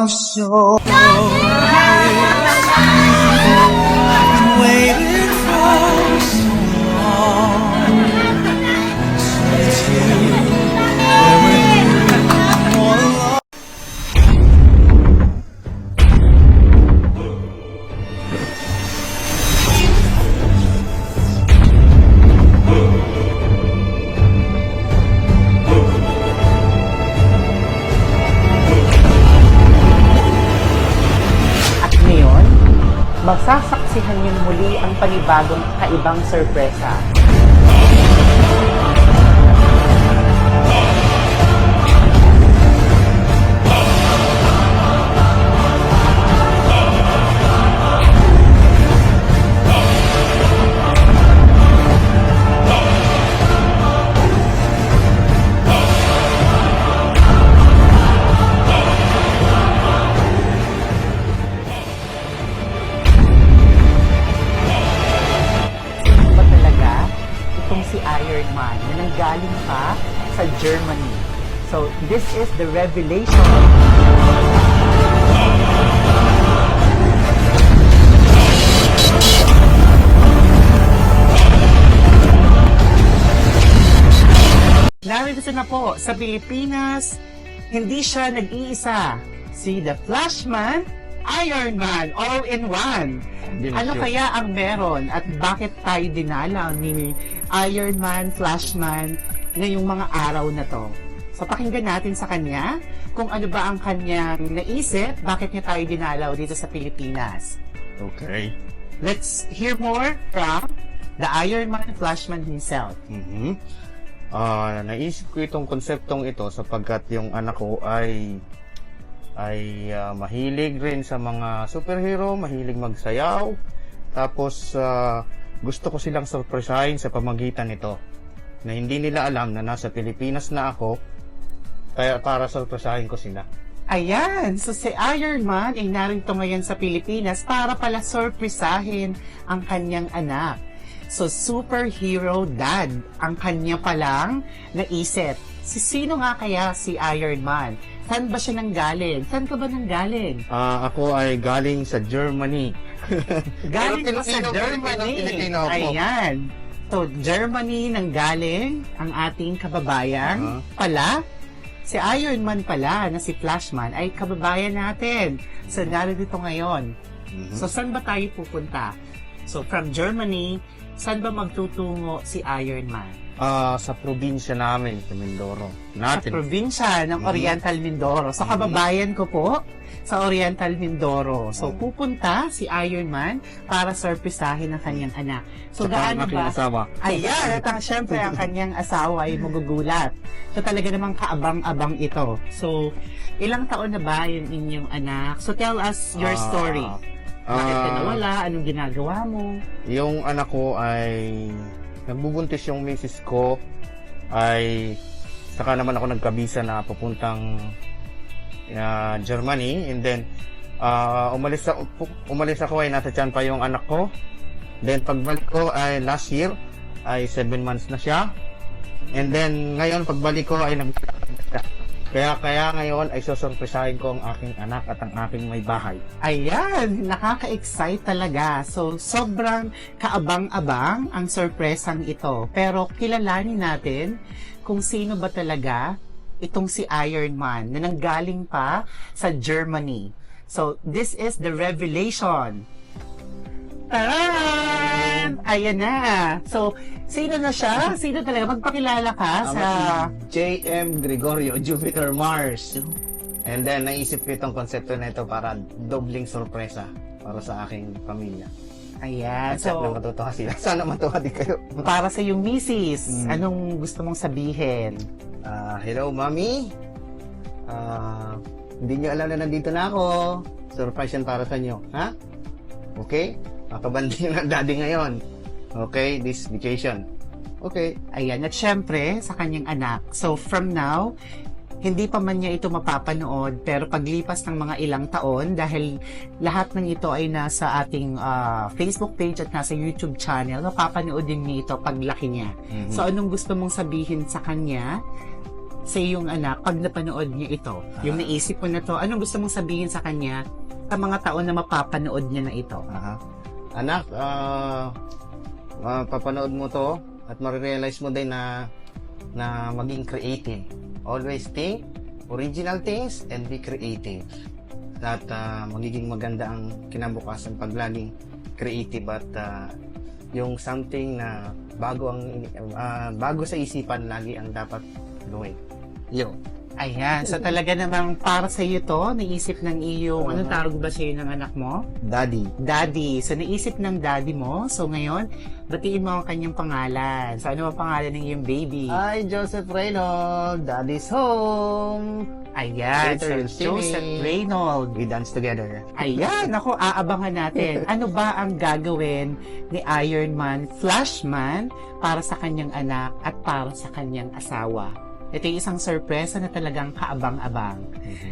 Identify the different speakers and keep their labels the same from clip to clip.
Speaker 1: So waiting for so long since you were more alone.
Speaker 2: Magsasaksihan niyo muli ang panibagong kaibang sorpresa. Si Iron Man na nanggaling pa sa Germany. So, this is the revelation. Narito na po sa Pilipinas, hindi siya nag-iisa. Si The Flashman, Iron Man, all in one. Ano kaya ang meron at bakit tayo dinalaw ni Iron Man, Flashman ngayong mga araw na to? So pakinggan natin sa kanya kung ano ba ang kanyang naisip, bakit niya tayo dinalaw dito sa Pilipinas.
Speaker 3: Okay.
Speaker 2: Let's hear more from the Iron Man, Flashman himself.
Speaker 3: Naisip ko itong konseptong ito sapagkat yung anak ko ay mahilig rin sa mga superhero, mahilig magsayaw. Tapos gusto ko silang surprisahin sa pamagitan nito na hindi nila alam na nasa Pilipinas na ako, kaya para surprisahin ko sila.
Speaker 2: Ayan, so si Iron Man ay narito ngayon sa Pilipinas para pala surprisahin ang kanyang anak. So superhero dad ang kanya palang naisip. Sino nga kaya si Iron Man? Saan ba siya nanggaling? Saan ka ba nanggaling?
Speaker 3: Ako ay galing sa Germany.
Speaker 2: Galing ka sa Germany. Ayan. So, Germany nanggaling ang ating kababayan. Pala, si Iron Man pala na si Flashman ay kababayan natin. So, narito ngayon. So, saan ba tayo pupunta? So, from Germany, saan ba magtutungo si Iron Man?
Speaker 3: Sa probinsya namin, sa Mindoro.
Speaker 2: Sa probinsya ng Oriental Mindoro. So, kababayan ko po sa Oriental Mindoro. So, pupunta si Iron Man para surprisahin ang kanyang anak. So, gaano ba?
Speaker 3: Asawa.
Speaker 2: Ayan, at syempre, ang kanyang asawa ay magugulat. So, talaga namang kaabang-abang ito. So, ilang taon na ba yung inyong anak? So, tell us your story. Bakit ka nawala? Anong ginagawa mo?
Speaker 3: Yung anak ko ay nagbubuntis yung misis ko, ay saka naman ako nagkabisa na papuntang Germany, and then umalis ako ay nasa tiyan pa yung anak ko. Then pagbalik ko ay last year ay 7 months na siya, and then ngayon pagbalik ko ay kaya ngayon ay susurpresahin ko ang aking anak at ang aking may bahay.
Speaker 2: Ayan, nakaka-excite talaga. So, sobrang kaabang-abang ang sorpresang ito. Pero kilalanin natin kung sino ba talaga itong si Iron Man na nanggaling pa sa Germany. So, this is the revelation. Taran! Ayan na. So, sino na siya? Sino talaga? Magpakilala ka sa...
Speaker 3: J.M. Gregorio, Jupiter Mars. And then, naisip ko itong konsepto na ito para dobling sorpresa para sa aking pamilya.
Speaker 2: Ayan.
Speaker 3: At so, matutuwa sila. Sana matuwa din kayo.
Speaker 2: Para sa iyong misis, anong gusto mong sabihin?
Speaker 3: Hello, Mami. Hindi nyo alam na nandito na ako. Surprise yan para sa inyo. Ha? Okay? Makabanding ng daddy ngayon. Okay? This vacation. Okay.
Speaker 2: Ayan. At syempre, sa kanyang anak. So, from now, hindi pa man niya ito mapapanood, pero paglipas ng mga ilang taon, dahil lahat ng ito ay nasa ating Facebook page at nasa YouTube channel, mapapanood din niya ito paglaki niya. So, anong gusto mong sabihin sa kanya sa iyong anak pag napanood niya ito? Yung naisip mo na to, anong gusto mong sabihin sa kanya sa mga taon na mapapanood niya na ito?
Speaker 3: Anak, papanood mo to at marirealize mo din na maging creative. Always think original things and be creative. At magiging maganda ang kinabukasan pag laging creative at yung something na bago sa isipan lagi ang dapat gawin. Yun.
Speaker 2: Ayan, so talaga namang para sa iyo to, naisip ng iyong, anong tawag ba sa iyo ng anak mo?
Speaker 3: Daddy.
Speaker 2: Daddy. So, naisip ng daddy mo. So, ngayon, batiin mo ang kanyang pangalan. So, ano ang pangalan ng iyong baby?
Speaker 3: Hi, Joseph Reynold. Daddy's home.
Speaker 2: Ayan,
Speaker 3: Later,
Speaker 2: so Joseph
Speaker 3: Timmy.
Speaker 2: Reynold.
Speaker 3: We dance together.
Speaker 2: Ayan, ako, aabangan natin. Ano ba ang gagawin ni Iron Man, Flashman, para sa kanyang anak at para sa kanyang asawa? Ito yung isang sorpresa na talagang kaabang-abang.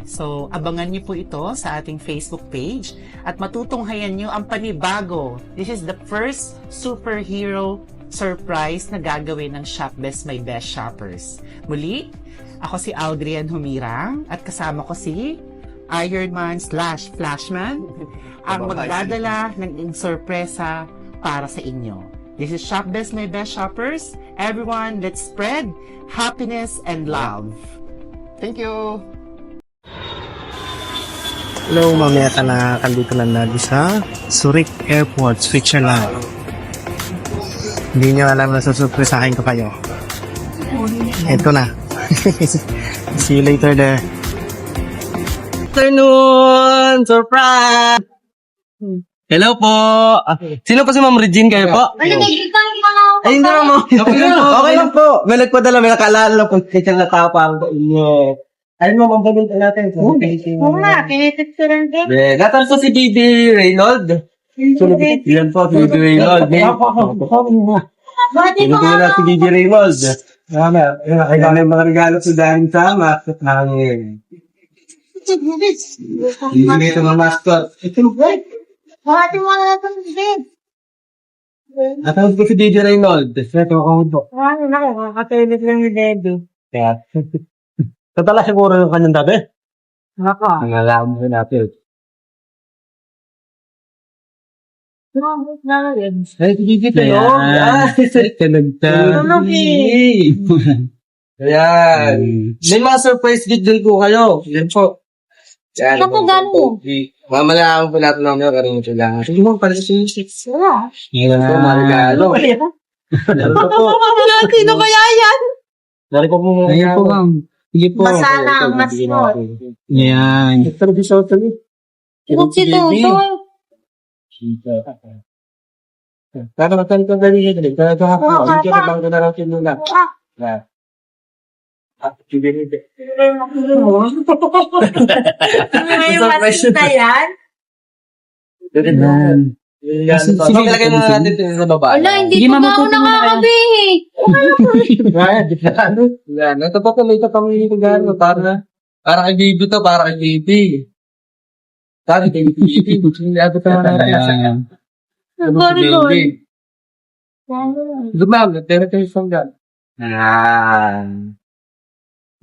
Speaker 2: So, abangan niyo po ito sa ating Facebook page at matutunghayan niyo ang panibago. This is the first superhero surprise na gagawin ng Shop Best My Best Shoppers. Muli, ako si Aldrian Humirang at kasama ko si Iron Man / Flashman ang magdadala ng sorpresa para sa inyo. This is Shop Best My Best Shoppers. Everyone, let's spread happiness and love.
Speaker 3: Thank you. Hello, mamaya ka na kandito lang natin sa Zurich Airport, Switzerland. Hindi nyo alam na susurpresahin ko kayo. Ito na. See you later there.
Speaker 4: Afternoon! Surprise! Hello po! Sino po si Ma'am Regine kayo po?
Speaker 5: Ano, nagkita mo na ako.
Speaker 4: Ay, hindi naman. Okay lang po. May nagpadala, may nakaalala po. Kasi natapang ko inyo. Ayun mo, mampagod natin.
Speaker 5: Oo nga, pinititsuran din.
Speaker 4: Gatan po si Bibi Reynold. Yan po, si Bibi Reynold.
Speaker 5: Bakit mo
Speaker 4: Sino po na si Bibi Reynold? Kailangan yung mga regalo sa dahil sama. Hindi ito mga mascot.
Speaker 5: Bakit mo na natin din?
Speaker 4: Natawag ko si Bibi Reynold. Ito ako po.
Speaker 5: Ano na, kakatulog lang yung dedo.
Speaker 4: Kaya, tatala siguro yung kanyang dati.
Speaker 5: Naka.
Speaker 4: Ang alam mo natin.
Speaker 5: Grabe na rin.
Speaker 4: Ay, sige kayo.
Speaker 5: Tulog
Speaker 4: Ayan. May mga surprise gift din po kayo. Yan po. Yan.
Speaker 5: Ano po gano'n?
Speaker 4: Mamalaman po natin namin yung karoon sila. Sige mo, para sa sinusix.
Speaker 5: Wala.
Speaker 4: Yan po, marigalo. Meron po po.
Speaker 5: Sino kaya yan?
Speaker 4: Meron po po. Ayan po, ma'am. Sige po.
Speaker 5: Basa na ang mascot.
Speaker 4: Yan. Ito rin sa ito.
Speaker 5: Ikot si Tutoy.
Speaker 4: Kaya naman kang galing yun. Kaya ito ako. Hindi ka bang na rin nila.
Speaker 5: May mascot na yan?
Speaker 4: Ilagay mo na natin ito sa baba.
Speaker 5: Wala, hindi pa ako nakakabihi.
Speaker 4: Yan. Ito pa may kapamili ko gano'n. Para kay baby to, para kay baby. Para kay baby. Hindi ako ito na baby. Lumam, nagtera kayo sa gan.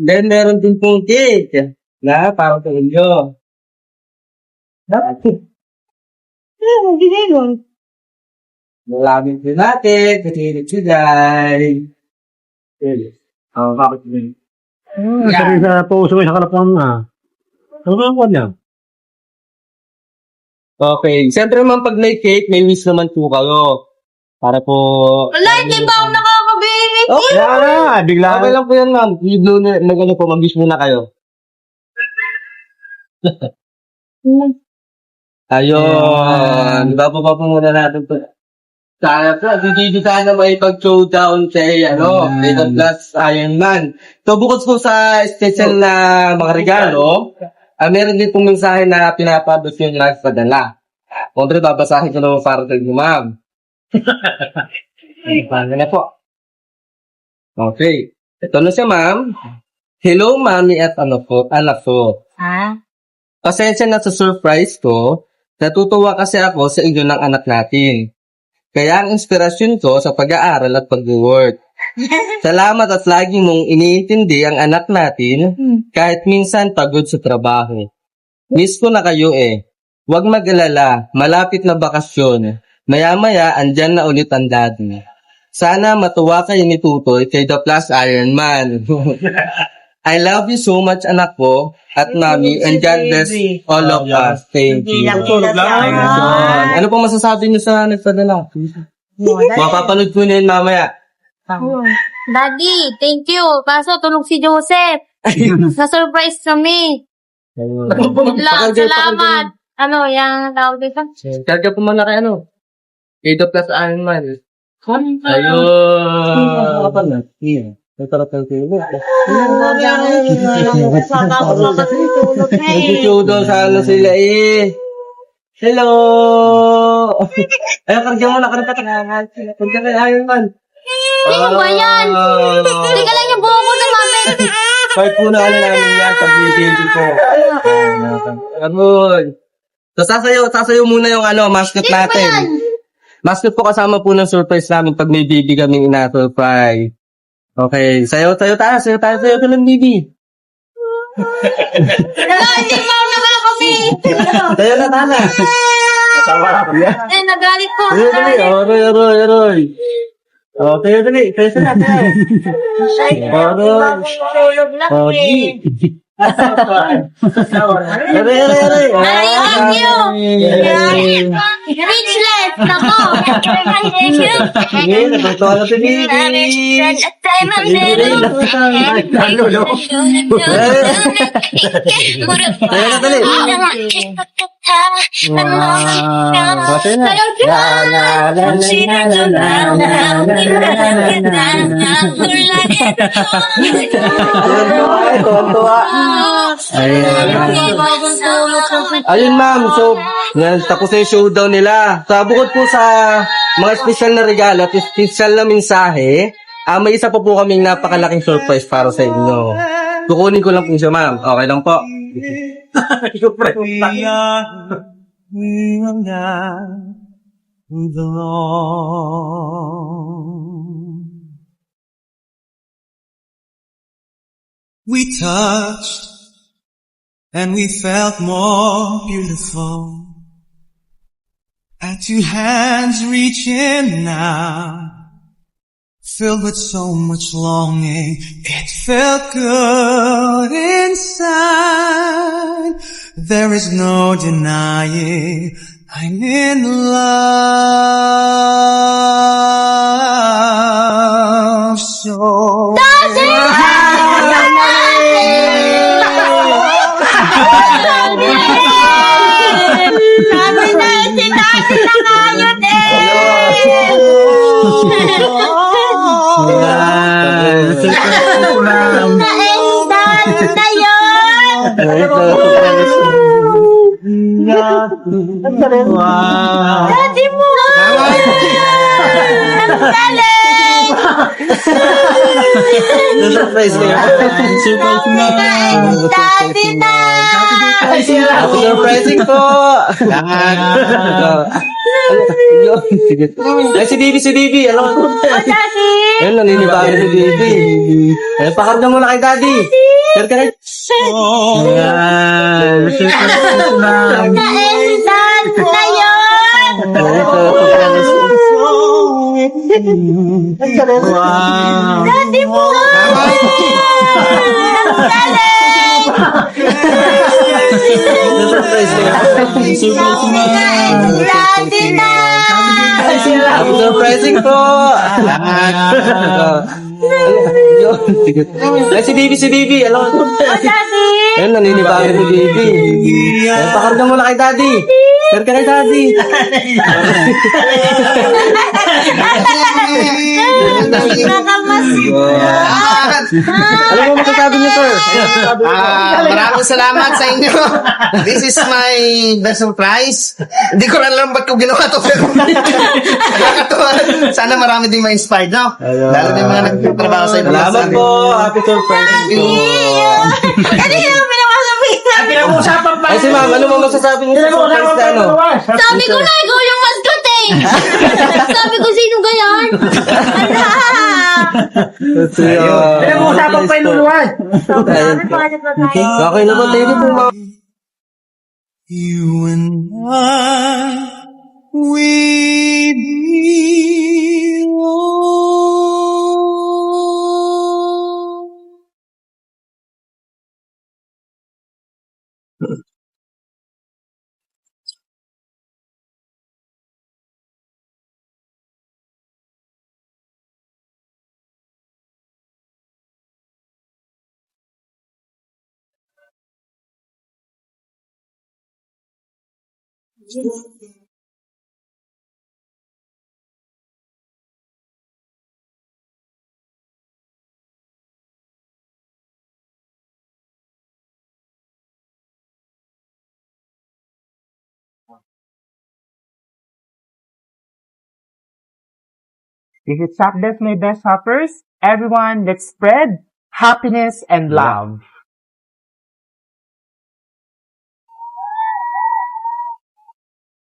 Speaker 4: Then, meron din pong cake. Na, para sa inyo.
Speaker 5: Hindi ganun.
Speaker 4: Malamig din natin. Katilit siday. Bakit din?
Speaker 6: Sabi sa puso ko sa kalapang na. Ano ba ang niya?
Speaker 4: Okay. Siyempre naman pag may cake, may wish naman po kayo. Para po...
Speaker 5: Wala, hindi pa ako nakakabihi.
Speaker 4: Okay.
Speaker 6: Bigla.
Speaker 4: Okay lang po yan, ma'am. Nag-ano po, mag-wish muna kayo. Ayun. Baba pa po muna natin po. Sana po, hindi sana may pag-showdown sa Data Plus Iron Man. So, bukod po sa special na mga regalo, meron din pong mensahe na pinapabot yung nagpadala. Kundre, babasahin ko naman para sa inyo, ma'am. Paano na po? Okay. Ito na siya, ma'am. Hello, mami at anak ko.
Speaker 5: Ha?
Speaker 4: Pasensya na sa surprise ko. Natutuwa kasi ako sa inyo ng anak natin. Kaya ang inspirasyon ko sa pag-aaral at pag-work. Salamat at lagi mong iniintindi ang anak natin kahit minsan pagod sa trabaho. Miss ko na kayo eh. Huwag mag-alala, malapit na bakasyon. Maya-maya, andyan na ulit ang daddy. Sana matuwa kayo ni Tutoy kay The Plus Iron Man. I love you so much, anak ko, at mami, and God bless all of us. Thank you.
Speaker 6: Tulog lang.
Speaker 4: Ano pong masasabi niyo sa nagpadala? Mapapanood ko na yun mamaya.
Speaker 5: Daddy, thank you. Kaso tulog si Joseph. Na-surprise kami. Wait lang, salamat. Ano, yung tawag dito?
Speaker 4: Karga po muna kay ano? Kay The Plus Iron Man. Ayun. Nagsusudo sana sila eh. Hello! Ayun, karga mo na. Karga kay Iron Man.
Speaker 5: Sino ba yan? Teka lang yung buho ko naman.
Speaker 4: Kahit po na namin yan, pag-video ko. Aroy. So, sasayo muna yung mascot natin. Mascot po kasama po ng surprise namin pag may baby kaming ina-surprise. Okay, sayo tayo lang, baby.
Speaker 5: Hindi pa ako nakakabi.
Speaker 4: Sayo na, tana.
Speaker 5: Nagalit ko.
Speaker 4: Aroy. Oh, tayo dali.
Speaker 5: Tulog na
Speaker 4: Pogi. Aroy.
Speaker 5: I love you. Speechless ako.
Speaker 4: Sige, natutuwa na si baby. Ayun ma'am, so yan, tapos na yung showdown nila. So bukod po sa mga special na regalo at special na mensahe, may isa pa po kaming napakalaking surprise para sa inyo. Kukunin ko lang po siya ma'am. Okay lang po.
Speaker 1: We are not alone. We touched and we felt more beautiful. Our two hands reaching out, filled with so much longing. It felt good inside. There is no denying I'm in love. So
Speaker 5: Sabi na si Daddy na ngayon na yun. Daddy mo! Ang galing!
Speaker 4: Surprise ko yan.
Speaker 5: Daddy na!
Speaker 4: Happy surprising po! Sige. Ay, si Bibi. Alam mo.
Speaker 5: Daddy!
Speaker 4: Ayun, naninibago si Bibi. Eh, pakarga mo na kay Daddy. Share ka rin.
Speaker 5: Kainsan na yun! Daddy mo! Ang galing!
Speaker 4: Surprise ko yan.
Speaker 5: Daddy na!
Speaker 4: Happy surprising po! Sige. Ay, si Bibi. Alam mo.
Speaker 5: Daddy!
Speaker 4: Ayun, naninibago si Bibi. Eh, pakarga mo na kay Daddy. Share ka kay Daddy. Alam mo masasabi niyo, sir?
Speaker 3: Maraming salamat sa inyo. This is my best surprise. Hindi ko rin alam ba't ko ginawa to, pero nakakatuwa. Sana marami din ma-inspired, no? Lalo din mga nagtatrabaho sa ibang
Speaker 4: Salamat po. Happy surprise po.
Speaker 5: Ano yung pinakasabihan?
Speaker 2: Pinag-uusapan pa.
Speaker 4: Ay, si ma'am, ano mo masasabi niyo sa surprise na ano?
Speaker 5: Sabi ko na ikaw yung mascot eh! Sabi ko sino gayan? Ala!
Speaker 4: Pinag-uusapan pa inuluan. Okay na po, thank you po, ma'am.
Speaker 1: You and we belong.
Speaker 2: This is Shop Desk, my best shoppers. Everyone, let's spread happiness and love.